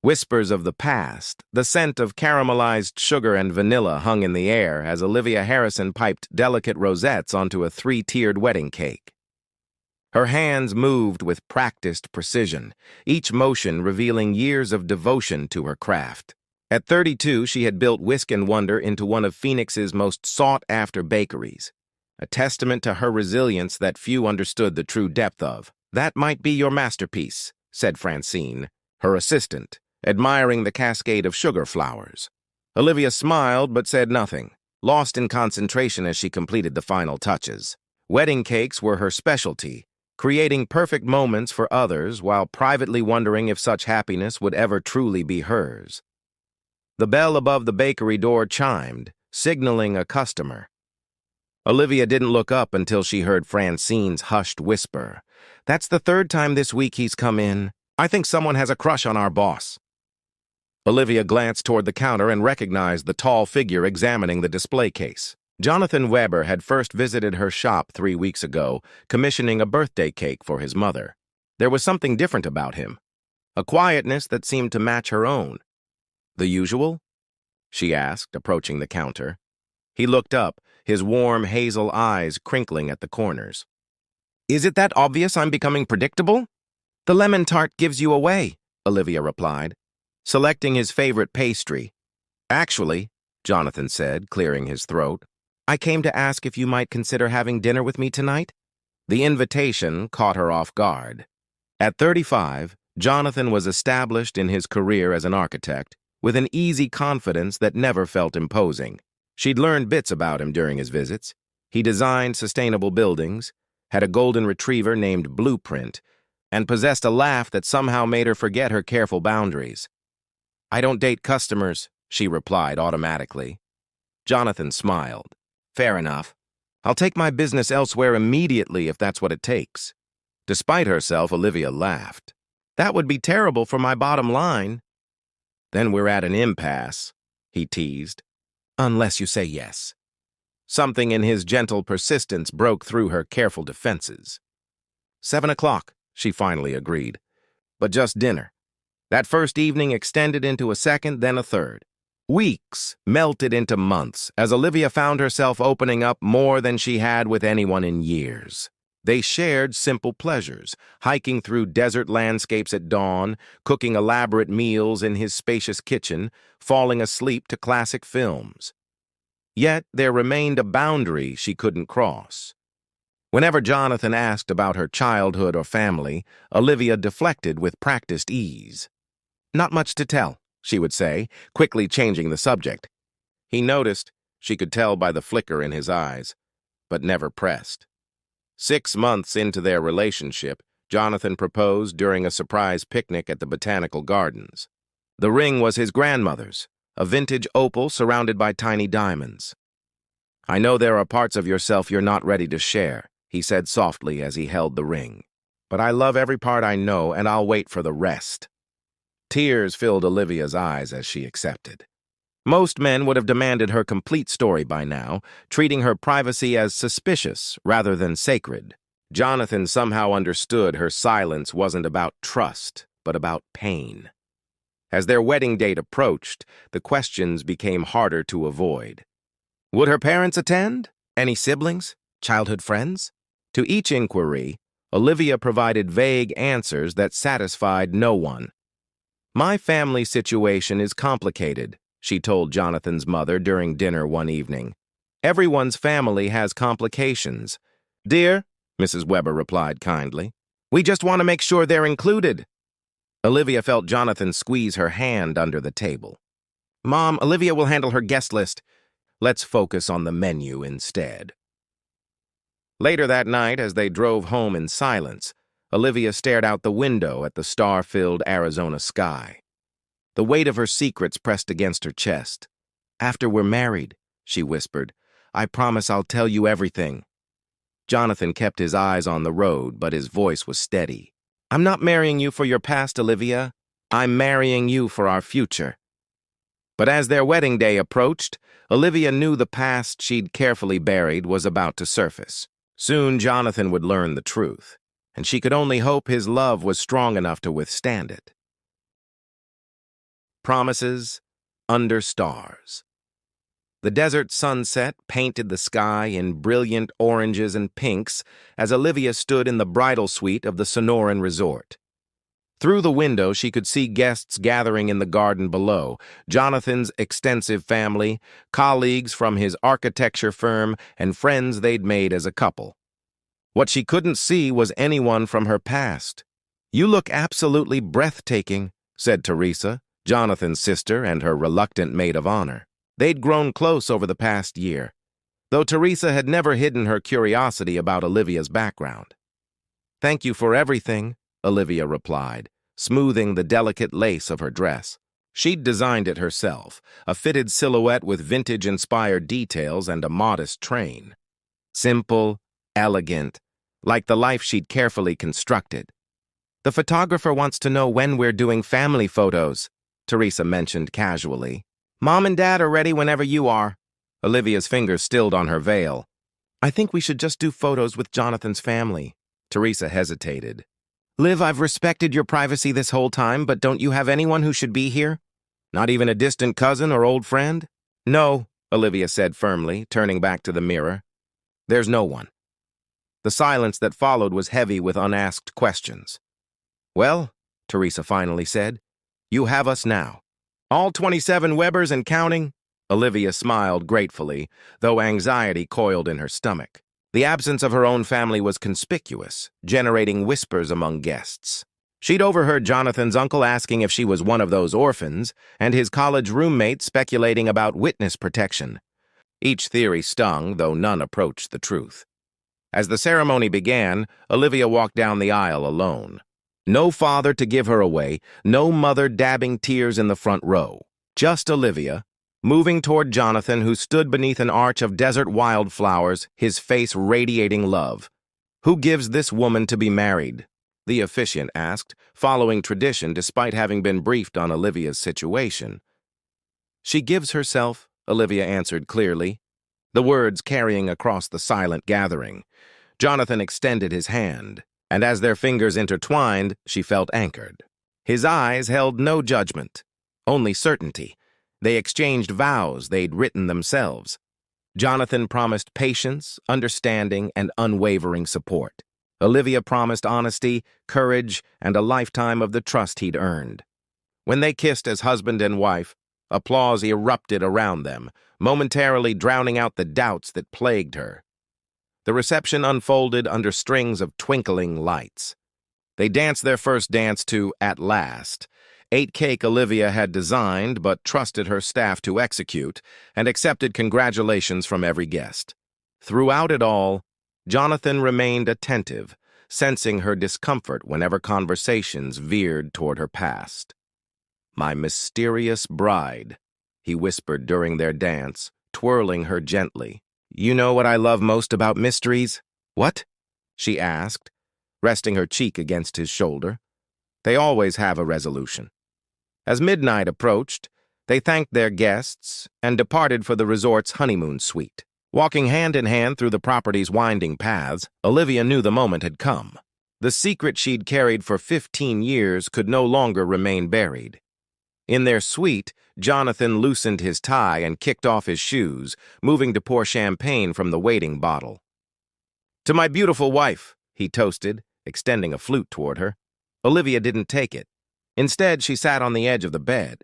Whispers of the past, the scent of caramelized sugar and vanilla hung in the air as Olivia Harrison piped delicate rosettes onto a three-tiered wedding cake. Her hands moved with practiced precision, each motion revealing years of devotion to her craft. At 32, she had built Whisk and Wonder into one of Phoenix's most sought-after bakeries, a testament to her resilience that few understood the true depth of. "That might be your masterpiece," said Francine, her assistant, admiring the cascade of sugar flowers. Olivia smiled but said nothing, lost in concentration as she completed the final touches. Wedding cakes were her specialty, creating perfect moments for others while privately wondering if such happiness would ever truly be hers. The bell above the bakery door chimed, signaling a customer. Olivia didn't look up until she heard Francine's hushed whisper. "That's the third time this week he's come in. I think someone has a crush on our boss." Olivia glanced toward the counter and recognized the tall figure examining the display case. Jonathan Weber had first visited her shop 3 weeks ago, commissioning a birthday cake for his mother. There was something different about him, a quietness that seemed to match her own. "The usual?" she asked, approaching the counter. He looked up, his warm hazel eyes crinkling at the corners. "Is it that obvious I'm becoming predictable?" "The lemon tart gives you away," Olivia replied, selecting his favorite pastry. "Actually," Jonathan said, clearing his throat, "I came to ask if you might consider having dinner with me tonight." The invitation caught her off guard. At 35, Jonathan was established in his career as an architect, with an easy confidence that never felt imposing. She'd learned bits about him during his visits. He designed sustainable buildings, had a golden retriever named Blueprint, and possessed a laugh that somehow made her forget her careful boundaries. "I don't date customers," she replied automatically. Jonathan smiled. "Fair enough. I'll take my business elsewhere immediately if that's what it takes." Despite herself, Olivia laughed. "That would be terrible for my bottom line." "Then we're at an impasse," he teased. "Unless you say yes." Something in his gentle persistence broke through her careful defenses. 7 o'clock, she finally agreed. But just dinner. That first evening extended into a second, then a third. Weeks melted into months as Olivia found herself opening up more than she had with anyone in years. They shared simple pleasures, hiking through desert landscapes at dawn, cooking elaborate meals in his spacious kitchen, falling asleep to classic films. Yet there remained a boundary she couldn't cross. Whenever Jonathan asked about her childhood or family, Olivia deflected with practiced ease. "Not much to tell," she would say, quickly changing the subject. He noticed, she could tell by the flicker in his eyes, but never pressed. 6 months into their relationship, Jonathan proposed during a surprise picnic at the Botanical Gardens. The ring was his grandmother's, a vintage opal surrounded by tiny diamonds. "I know there are parts of yourself you're not ready to share," he said softly as he held the ring. "But I love every part I know, and I'll wait for the rest." Tears filled Olivia's eyes as she accepted. Most men would have demanded her complete story by now, treating her privacy as suspicious rather than sacred. Jonathan somehow understood her silence wasn't about trust, but about pain. As their wedding date approached, the questions became harder to avoid. Would her parents attend? Any siblings? Childhood friends? To each inquiry, Olivia provided vague answers that satisfied no one. "My family situation is complicated," she told Jonathan's mother during dinner one evening. "Everyone's family has complications." "Dear," Mrs. Weber replied kindly, "we just want to make sure they're included." Olivia felt Jonathan squeeze her hand under the table. "Mom, Olivia will handle her guest list. Let's focus on the menu instead." Later that night, as they drove home in silence, Olivia stared out the window at the star-filled Arizona sky. The weight of her secrets pressed against her chest. "After we're married," she whispered, "I promise I'll tell you everything." Jonathan kept his eyes on the road, but his voice was steady. "I'm not marrying you for your past, Olivia. I'm marrying you for our future." But as their wedding day approached, Olivia knew the past she'd carefully buried was about to surface. Soon Jonathan would learn the truth, and she could only hope his love was strong enough to withstand it. promises under stars. The desert sunset painted the sky in brilliant oranges and pinks as Olivia stood in the bridal suite of the Sonoran resort. Through the window, she could see guests gathering in the garden below, Jonathan's extensive family, colleagues from his architecture firm, and friends they'd made as a couple. What she couldn't see was anyone from her past. "You look absolutely breathtaking," said Teresa, Jonathan's sister and her reluctant maid of honor. They'd grown close over the past year, though Teresa had never hidden her curiosity about Olivia's background. "Thank you for everything," Olivia replied, smoothing the delicate lace of her dress. She'd designed it herself, a fitted silhouette with vintage-inspired details and a modest train. Simple, elegant, like the life she'd carefully constructed. "The photographer wants to know when we're doing family photos," Teresa mentioned casually. "Mom and Dad are ready whenever you are." Olivia's fingers stilled on her veil. "I think we should just do photos with Jonathan's family." Teresa hesitated. "Liv, I've respected your privacy this whole time, but don't you have anyone who should be here? Not even a distant cousin or old friend?" "No," Olivia said firmly, turning back to the mirror. "There's no one." The silence that followed was heavy with unasked questions. "Well," Teresa finally said, "you have us now. All 27 Webbers and counting?" Olivia smiled gratefully, though anxiety coiled in her stomach. The absence of her own family was conspicuous, generating whispers among guests. She'd overheard Jonathan's uncle asking if she was one of those orphans, and his college roommate speculating about witness protection. Each theory stung, though none approached the truth. As the ceremony began, Olivia walked down the aisle alone. No father to give her away, no mother dabbing tears in the front row. Just Olivia, moving toward Jonathan, who stood beneath an arch of desert wildflowers, his face radiating love. "Who gives this woman to be married?" the officiant asked, following tradition despite having been briefed on Olivia's situation. "She gives herself," Olivia answered clearly, the words carrying across the silent gathering. Jonathan extended his hand, and as their fingers intertwined, she felt anchored. His eyes held no judgment, only certainty. They exchanged vows they'd written themselves. Jonathan promised patience, understanding, and unwavering support. Olivia promised honesty, courage, and a lifetime of the trust he'd earned. When they kissed as husband and wife, applause erupted around them, momentarily drowning out the doubts that plagued her. The reception unfolded under strings of twinkling lights. They danced their first dance to "At Last," a cake Olivia had designed but trusted her staff to execute, and accepted congratulations from every guest. Throughout it all, Jonathan remained attentive, sensing her discomfort whenever conversations veered toward her past. "My mysterious bride," he whispered during their dance, twirling her gently. "You know what I love most about mysteries?" "What?" she asked, resting her cheek against his shoulder. "They always have a resolution." As midnight approached, they thanked their guests and departed for the resort's honeymoon suite. Walking hand in hand through the property's winding paths, Olivia knew the moment had come. The secret she'd carried for 15 years could no longer remain buried. In their suite, Jonathan loosened his tie and kicked off his shoes, moving to pour champagne from the waiting bottle. "To my beautiful wife," he toasted, extending a flute toward her. Olivia didn't take it. Instead, she sat on the edge of the bed,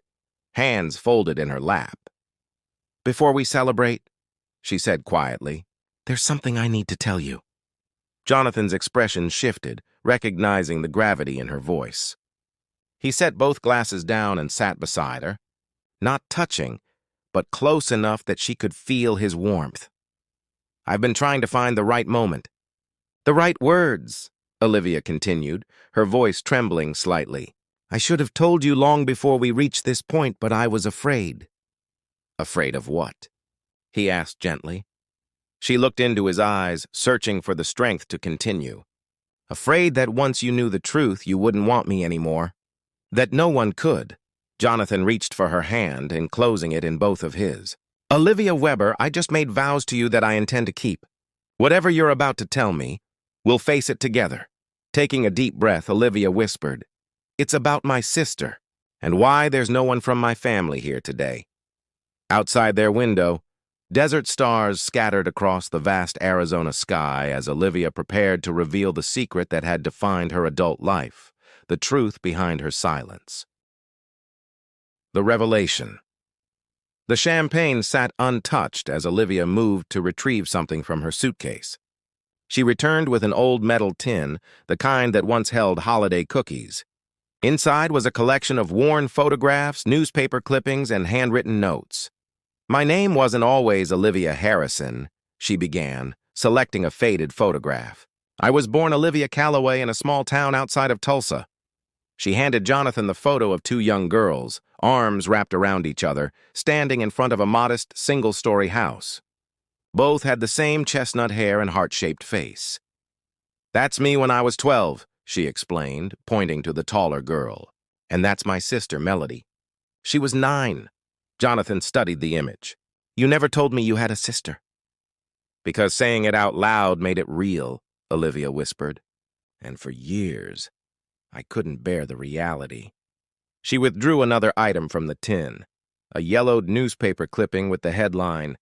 hands folded in her lap. "Before we celebrate," she said quietly, "there's something I need to tell you." Jonathan's expression shifted, recognizing the gravity in her voice. He set both glasses down and sat beside her, not touching, but close enough that she could feel his warmth. "I've been trying to find the right moment." "The right words," Olivia continued, her voice trembling slightly. "I should have told you long before we reached this point, but I was afraid." "Afraid of what?" he asked gently. She looked into his eyes, searching for the strength to continue. "Afraid that once you knew the truth, you wouldn't want me anymore. That no one could." Jonathan reached for her hand, enclosing it in both of his. "Olivia Webber, I just made vows to you that I intend to keep. Whatever you're about to tell me, we'll face it together." Taking a deep breath, Olivia whispered, "It's about my sister." And why there's no one from my family here today. Outside their window, desert stars scattered across the vast Arizona sky as Olivia prepared to reveal the secret that had defined her adult life, the truth behind her silence. The revelation. The champagne sat untouched as Olivia moved to retrieve something from her suitcase. She returned with an old metal tin, the kind that once held holiday cookies. Inside was a collection of worn photographs, newspaper clippings, and handwritten notes. "My name wasn't always Olivia Harrison," she began, selecting a faded photograph. "I was born Olivia Calloway in a small town outside of Tulsa." She handed Jonathan the photo of two young girls, arms wrapped around each other, standing in front of a modest, single-story house. Both had the same chestnut hair and heart-shaped face. "That's me when I was 12, she explained, pointing to the taller girl. "And that's my sister, Melody. She was 9. Jonathan studied the image. "You never told me you had a sister." "Because saying it out loud made it real," Olivia whispered. "And for years, I couldn't bear the reality." She withdrew another item from the tin, a yellowed newspaper clipping with the headline,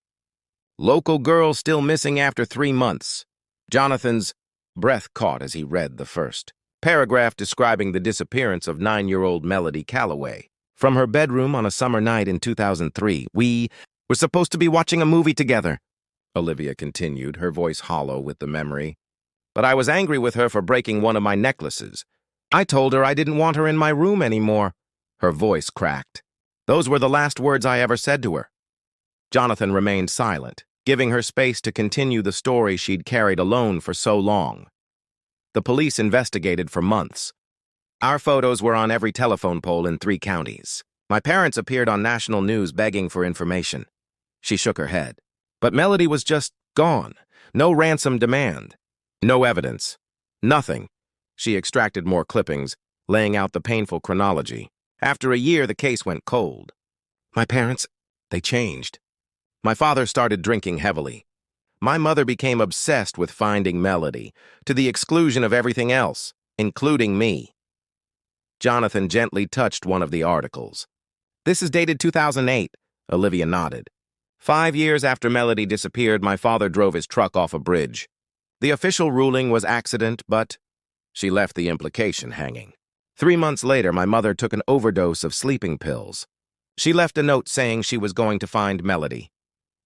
"Local girl still missing after 3 months." Jonathan's breath caught as he read the first paragraph describing the disappearance of 9-year-old Melody Calloway. "From her bedroom on a summer night in 2003, we were supposed to be watching a movie together," Olivia continued, her voice hollow with the memory. "But I was angry with her for breaking one of my necklaces. I told her I didn't want her in my room anymore." Her voice cracked. "Those were the last words I ever said to her." Jonathan remained silent, giving her space to continue the story she'd carried alone for so long. "The police investigated for months. Our photos were on every telephone pole in 3 counties. My parents appeared on national news begging for information." She shook her head. "But Melody was just gone. No ransom demand. No evidence. Nothing." She extracted more clippings, laying out the painful chronology. "After a year, the case went cold. My parents, they changed. My father started drinking heavily. My mother became obsessed with finding Melody, to the exclusion of everything else, including me." Jonathan gently touched one of the articles. "This is dated 2008, Olivia nodded. 5 years after Melody disappeared, my father drove his truck off a bridge. The official ruling was accident, but..." She left the implication hanging. 3 months later, my mother took an overdose of sleeping pills. She left a note saying she was going to find Melody.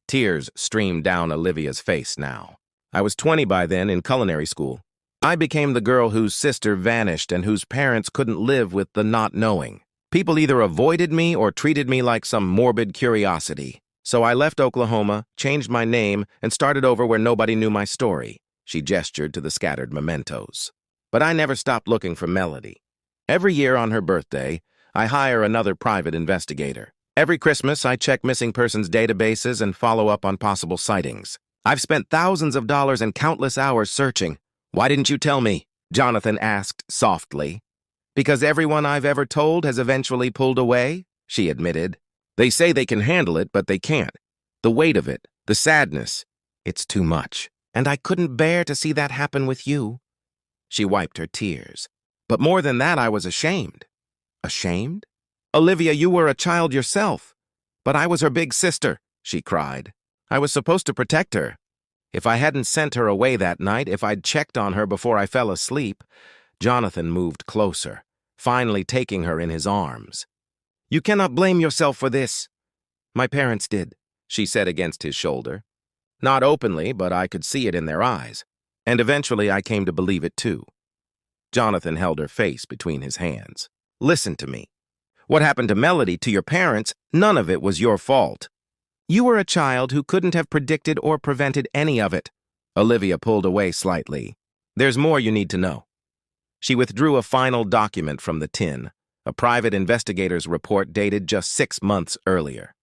Tears streamed down Olivia's face now. "I was 20 by then, in culinary school. I became the girl whose sister vanished and whose parents couldn't live with the not knowing. People either avoided me or treated me like some morbid curiosity. So I left Oklahoma, changed my name, and started over where nobody knew my story." She gestured to the scattered mementos. "But I never stopped looking for Melody. Every year on her birthday, I hire another private investigator. Every Christmas, I check missing persons databases and follow up on possible sightings. I've spent thousands of dollars and countless hours searching." "Why didn't you tell me?" Jonathan asked softly. "Because everyone I've ever told has eventually pulled away," she admitted. "They say they can handle it, but they can't. The weight of it, the sadness, it's too much. And I couldn't bear to see that happen with you." She wiped her tears. "But more than that, I was ashamed." "Ashamed? Olivia, you were a child yourself." "But I was her big sister," she cried. "I was supposed to protect her. If I hadn't sent her away that night, if I'd checked on her before I fell asleep..." Jonathan moved closer, finally taking her in his arms. "You cannot blame yourself for this." "My parents did," she said against his shoulder. Not openly, but I could see it in their eyes. And eventually I came to believe it too. Jonathan held her face between his hands. "Listen to me. What happened to Melody, to your parents, none of it was your fault. You were a child who couldn't have predicted or prevented any of it." Olivia pulled away slightly. "There's more you need to know." She withdrew a final document from the tin, a private investigator's report dated just 6 months earlier.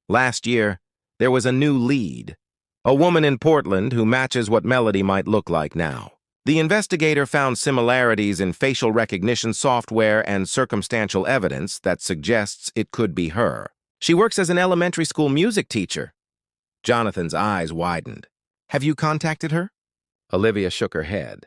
Last year, there was a new lead, a woman in Portland who matches what Melody might look like now. The investigator found similarities in facial recognition software and circumstantial evidence that suggests it could be her. She works as an elementary school music teacher. Jonathan's eyes widened. "Have you contacted her?" Olivia shook her head.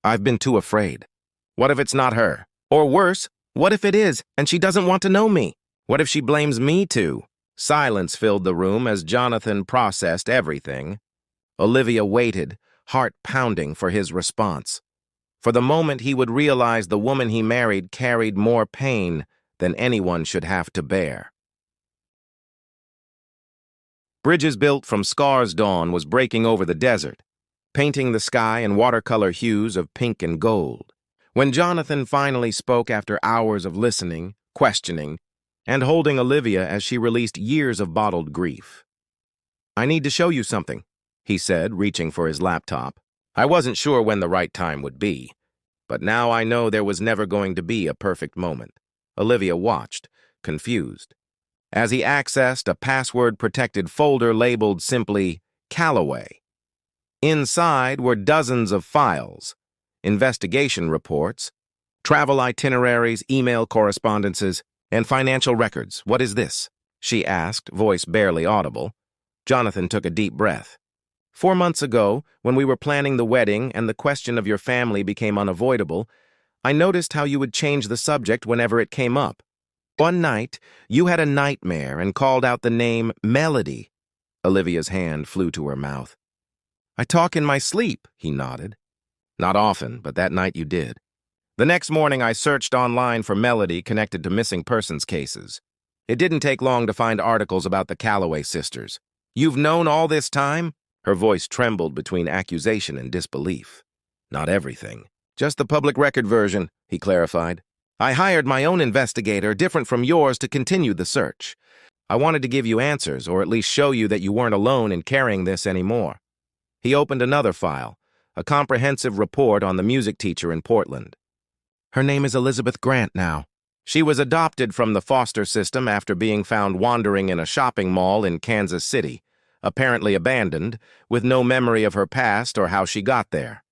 "I've been too afraid. What if it's not her? Or worse, What if it is, and she doesn't want to know me? What if she blames me too? Silence filled the room as Jonathan processed everything. Olivia waited, heart pounding for his response. For the moment he would realize the woman he married carried more pain than anyone should have to bear. Bridges built from scars dawn was breaking over the desert, painting the sky in watercolor hues of pink and gold. When Jonathan finally spoke after hours of listening, questioning, and holding Olivia as she released years of bottled grief. "I need to show you something," he said, reaching for his laptop. "I wasn't sure when the right time would be, but now I know there was never going to be a perfect moment." Olivia watched, confused, as he accessed a password-protected folder labeled simply Callaway. Inside were dozens of files, investigation reports, travel itineraries, email correspondences, and financial records. "What is this?" she asked, voice barely audible. Jonathan took a deep breath. 4 months ago, when we were planning the wedding and the question of your family became unavoidable, I noticed how you would change the subject whenever it came up. One night, you had a nightmare and called out the name Melody. Olivia's hand flew to her mouth. "I talk in my sleep," he nodded. "Not often, but that night you did." The next morning, I searched online for Melody connected to missing persons cases. It didn't take long to find articles about the Callaway sisters. "You've known all this time?" Her voice trembled between accusation and disbelief. "Not everything. Just the public record version," he clarified. "I hired my own investigator, different from yours, to continue the search. I wanted to give you answers, or at least show you that you weren't alone in carrying this anymore." He opened another file, a comprehensive report on the music teacher in Portland. "Her name is Elizabeth Grant now. She was adopted from the foster system after being found wandering in a shopping mall in Kansas City, apparently abandoned, with no memory of her past or how she got there."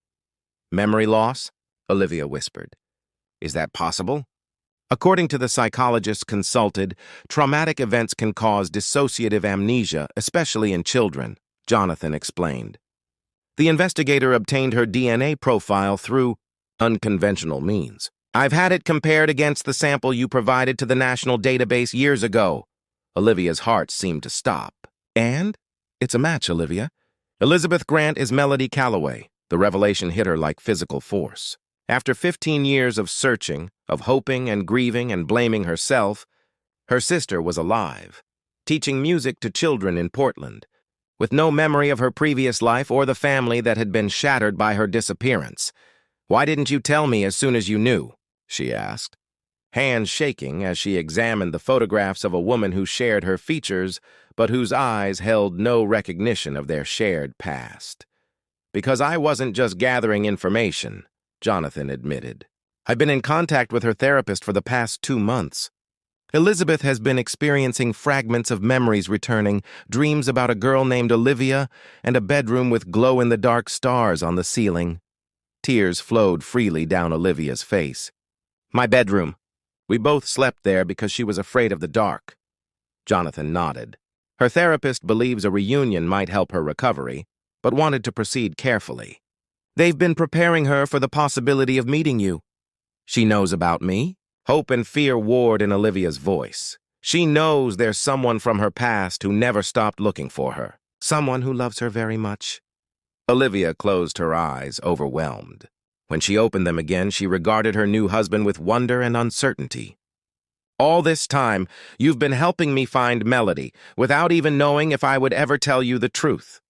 "Memory loss?" Olivia whispered. "Is that possible?" "According to the psychologists consulted, traumatic events can cause dissociative amnesia, especially in children," Jonathan explained. "The investigator obtained her DNA profile through unconventional means. I've had it compared against the sample you provided to the national database years ago." Olivia's heart seemed to stop. "And? It's a match, Olivia. Elizabeth Grant is Melody Callaway." The revelation hit her like physical force. After 15 years of searching, of hoping and grieving and blaming herself, her sister was alive, teaching music to children in Portland, with no memory of her previous life or the family that had been shattered by her disappearance. "Why didn't you tell me as soon as you knew?" she asked, hands shaking as she examined the photographs of a woman who shared her features, but whose eyes held no recognition of their shared past. "Because I wasn't just gathering information," Jonathan admitted. "I've been in contact with her therapist for the past 2 months. Elizabeth has been experiencing fragments of memories returning, dreams about a girl named Olivia, and a bedroom with glow-in-the-dark stars on the ceiling." Tears flowed freely down Olivia's face. "My bedroom. We both slept there because she was afraid of the dark." Jonathan nodded. Her therapist believes a reunion might help her recovery, but wanted to proceed carefully. "They've been preparing her for the possibility of meeting you." "She knows about me?" Hope and fear warred in Olivia's voice. "She knows there's someone from her past who never stopped looking for her. Someone who loves her very much." Olivia closed her eyes, overwhelmed. When she opened them again, she regarded her new husband with wonder and uncertainty. "All this time, you've been helping me find Melody, without even knowing if I would ever tell you the truth."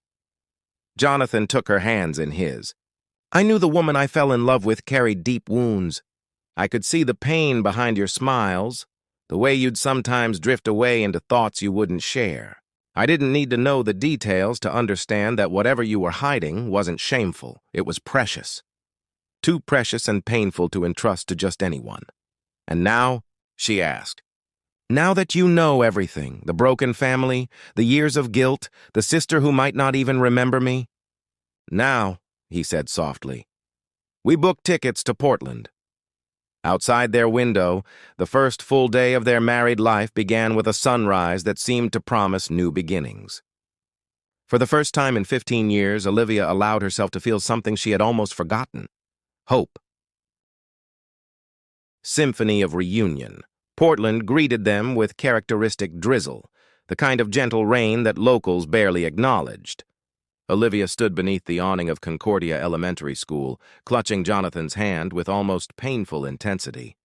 Jonathan took her hands in his. "I knew the woman I fell in love with carried deep wounds. I could see the pain behind your smiles, the way you'd sometimes drift away into thoughts you wouldn't share. I didn't need to know the details to understand that whatever you were hiding wasn't shameful, it was precious. Too precious and painful to entrust to just anyone." "And now?" she asked. "Now that you know everything, the broken family, the years of guilt, the sister who might not even remember me?" "Now," he said softly, "we booked tickets to Portland." Outside their window, the first full day of their married life began with a sunrise that seemed to promise new beginnings. For the first time in 15 years, Olivia allowed herself to feel something she had almost forgotten: hope. symphony of reunion. Portland greeted them with characteristic drizzle, the kind of gentle rain that locals barely acknowledged. Olivia stood beneath the awning of Concordia Elementary School, clutching Jonathan's hand with almost painful intensity.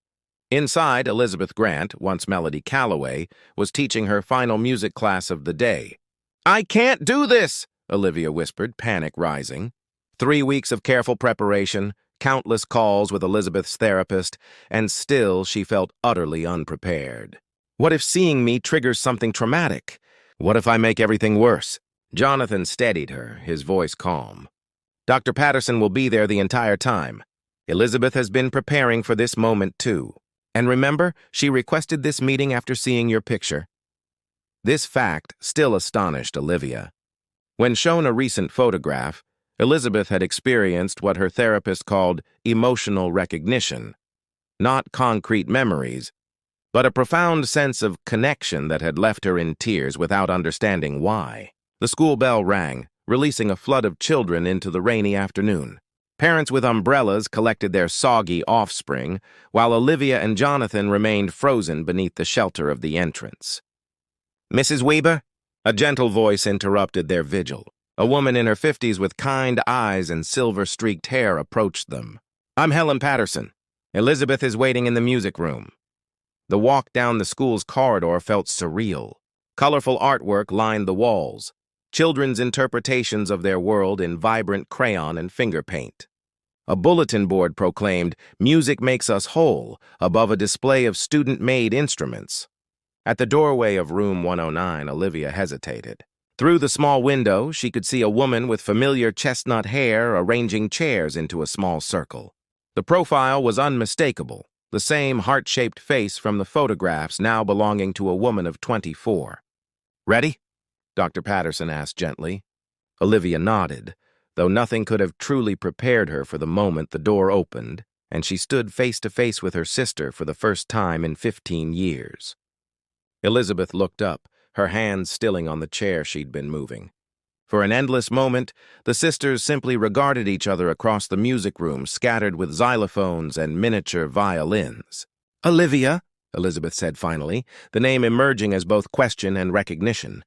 Inside, Elizabeth Grant, once Melody Calloway, was teaching her final music class of the day. "I can't do this," Olivia whispered, panic rising. 3 weeks of careful preparation, countless calls with Elizabeth's therapist, and still she felt utterly unprepared. What if seeing me triggers something traumatic? What if I make everything worse? Jonathan steadied her, his voice calm. "Dr. Patterson will be there the entire time. Elizabeth has been preparing for this moment, too. And remember, she requested this meeting after seeing your picture." This fact still astonished Olivia. When shown a recent photograph, Elizabeth had experienced what her therapist called emotional recognition. Not concrete memories, but a profound sense of connection that had left her in tears without understanding why. The school bell rang, releasing a flood of children into the rainy afternoon. Parents with umbrellas collected their soggy offspring, while Olivia and Jonathan remained frozen beneath the shelter of the entrance. "Mrs. Weber?" A gentle voice interrupted their vigil. A woman in her 50s with kind eyes and silver-streaked hair approached them. "I'm Helen Patterson. Elizabeth is waiting in the music room." The walk down the school's corridor felt surreal. Colorful artwork lined the walls, children's interpretations of their world in vibrant crayon and finger paint. A bulletin board proclaimed, "Music makes us whole," above a display of student-made instruments. At the doorway of room 109, Olivia hesitated. Through the small window, she could see a woman with familiar chestnut hair arranging chairs into a small circle. The profile was unmistakable, the same heart-shaped face from the photographs now belonging to a woman of 24. "Ready?" Dr. Patterson asked gently. Olivia nodded, though nothing could have truly prepared her for the moment the door opened, and she stood face to face with her sister for the first time in 15 years. Elizabeth looked up, her hands stilling on the chair she'd been moving. For an endless moment, the sisters simply regarded each other across the music room scattered with xylophones and miniature violins. "Olivia," Elizabeth said finally, the name emerging as both question and recognition.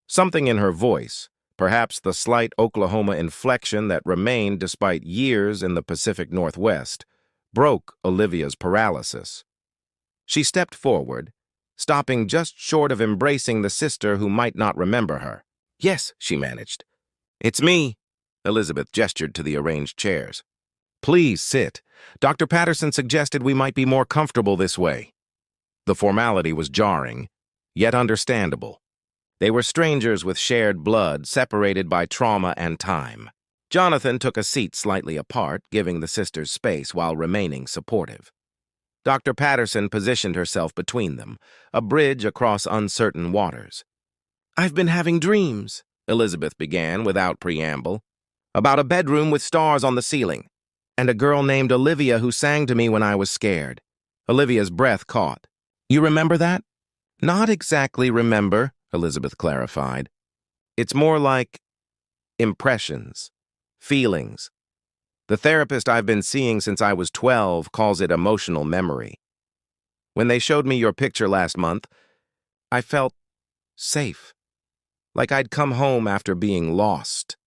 Something in her voice, perhaps the slight Oklahoma inflection that remained despite years in the Pacific Northwest, broke Olivia's paralysis. She stepped forward, stopping just short of embracing the sister who might not remember her. "Yes," she managed. "It's me." Elizabeth gestured to the arranged chairs. "Please sit. Dr. Patterson suggested we might be more comfortable this way." The formality was jarring, yet understandable. They were strangers with shared blood, separated by trauma and time. Jonathan took a seat slightly apart, giving the sisters space while remaining supportive. Dr. Patterson positioned herself between them, a bridge across uncertain waters. "I've been having dreams," Elizabeth began without preamble, "about a bedroom with stars on the ceiling, and a girl named Olivia who sang to me when I was scared." Olivia's breath caught. "You remember that?" "Not exactly remember," Elizabeth clarified. "It's more like impressions, feelings. The therapist I've been seeing since I was 12 calls it emotional memory. When they showed me your picture last month, I felt safe, like I'd come home after being lost."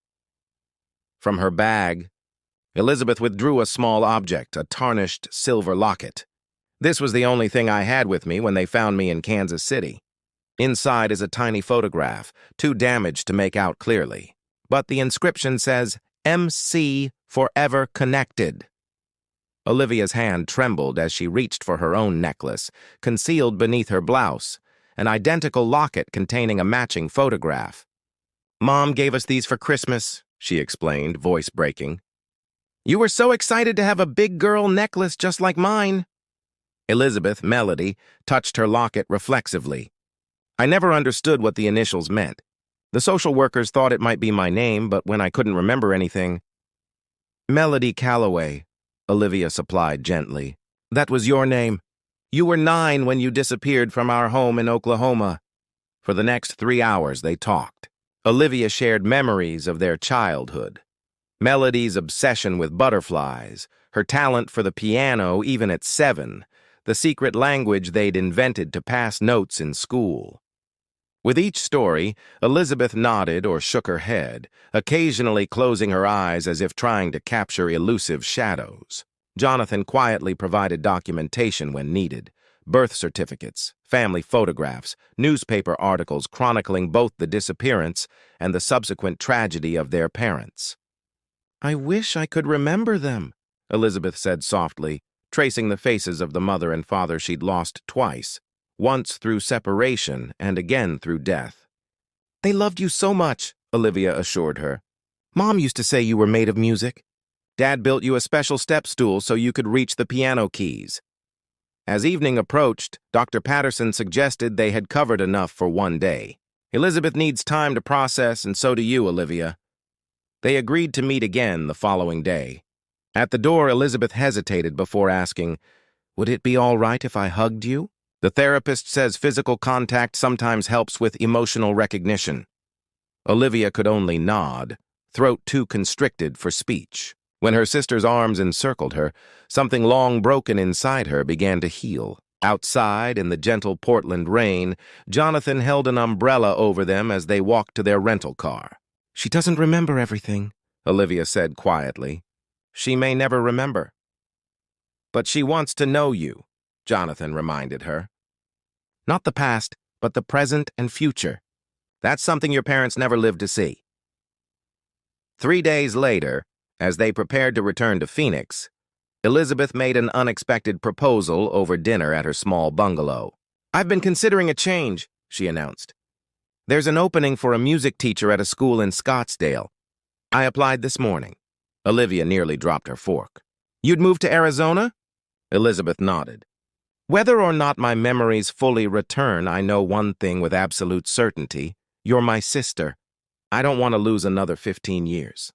From her bag, Elizabeth withdrew a small object, a tarnished silver locket. "This was the only thing I had with me when they found me in Kansas City. Inside is a tiny photograph, too damaged to make out clearly. But the inscription says, MC Forever Connected." Olivia's hand trembled as she reached for her own necklace, concealed beneath her blouse, an identical locket containing a matching photograph. "Mom gave us these for Christmas," she explained, voice breaking. "You were so excited to have a big girl necklace just like mine." Elizabeth, Melody, touched her locket reflexively. "I never understood what the initials meant. The social workers thought it might be my name, but when I couldn't remember anything—" "Melody Calloway," Olivia supplied gently. "That was your name. You were 9 when you disappeared from our home in Oklahoma." For the next 3 hours they talked. Olivia shared memories of their childhood. Melody's obsession with butterflies, her talent for the piano even at 7, the secret language they'd invented to pass notes in school. With each story, Elizabeth nodded or shook her head, occasionally closing her eyes as if trying to capture elusive shadows. Jonathan quietly provided documentation when needed: birth certificates, family photographs, newspaper articles chronicling both the disappearance and the subsequent tragedy of their parents. "I wish I could remember them," Elizabeth said softly, tracing the faces of the mother and father she'd lost twice, once through separation and again through death. "They loved you so much," Olivia assured her. "Mom used to say you were made of music. Dad built you a special step stool so you could reach the piano keys." As evening approached, Dr. Patterson suggested they had covered enough for one day. "Elizabeth needs time to process, and so do you, Olivia." They agreed to meet again the following day. At the door, Elizabeth hesitated before asking, "Would it be all right if I hugged you? The therapist says physical contact sometimes helps with emotional recognition." Olivia could only nod, throat too constricted for speech. When her sister's arms encircled her, something long broken inside her began to heal. Outside, in the gentle Portland rain, Jonathan held an umbrella over them as they walked to their rental car. "She doesn't remember everything," Olivia said quietly. "She may never remember." "But she wants to know you," Jonathan reminded her. "Not the past, but the present and future. That's something your parents never lived to see." 3 days later, as they prepared to return to Phoenix, Elizabeth made an unexpected proposal over dinner at her small bungalow. "I've been considering a change," she announced. "There's an opening for a music teacher at a school in Scottsdale. I applied this morning." Olivia nearly dropped her fork. "You'd move to Arizona?" Elizabeth nodded. "Whether or not my memories fully return, I know one thing with absolute certainty. You're my sister. I don't want to lose another 15 years.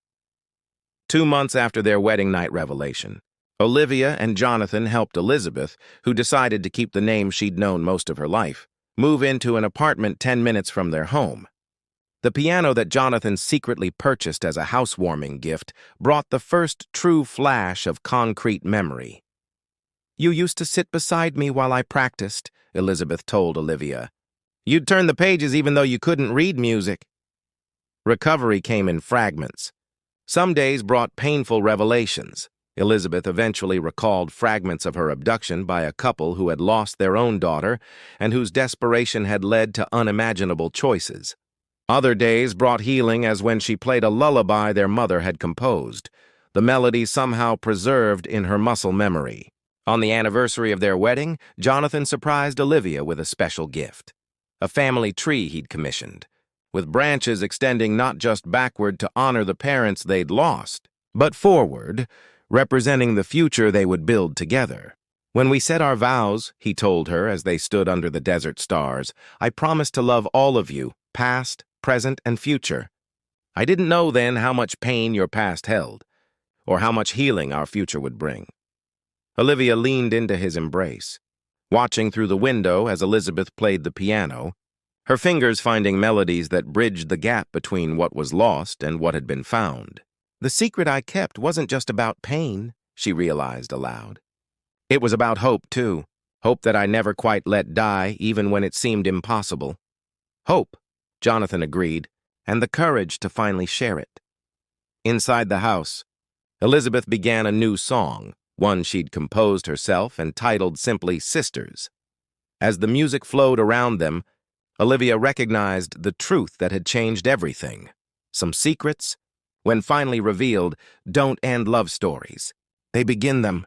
2 months after their wedding night revelation, Olivia and Jonathan helped Elizabeth, who decided to keep the name she'd known most of her life, move into an apartment 10 minutes from their home. The piano that Jonathan secretly purchased as a housewarming gift brought the first true flash of concrete memory. "You used to sit beside me while I practiced," Elizabeth told Olivia. "You'd turn the pages even though you couldn't read music." Recovery came in fragments. Some days brought painful revelations. Elizabeth eventually recalled fragments of her abduction by a couple who had lost their own daughter and whose desperation had led to unimaginable choices. Other days brought healing, as when she played a lullaby their mother had composed, the melody somehow preserved in her muscle memory. On the anniversary of their wedding, Jonathan surprised Olivia with a special gift: a family tree he'd commissioned, with branches extending not just backward to honor the parents they'd lost, but forward, representing the future they would build together. "When we said our vows," he told her as they stood under the desert stars, "I promised to love all of you, past, present, and future. I didn't know then how much pain your past held, or how much healing our future would bring." Olivia leaned into his embrace, watching through the window as Elizabeth played the piano, her fingers finding melodies that bridged the gap between what was lost and what had been found. "The secret I kept wasn't just about pain," she realized aloud. "It was about hope, too. Hope that I never quite let die, even when it seemed impossible." "Hope," Jonathan agreed, "and the courage to finally share it." Inside the house, Elizabeth began a new song, one she'd composed herself and titled simply Sisters. As the music flowed around them, Olivia recognized the truth that had changed everything. Some secrets, when finally revealed, don't end love stories. They begin them.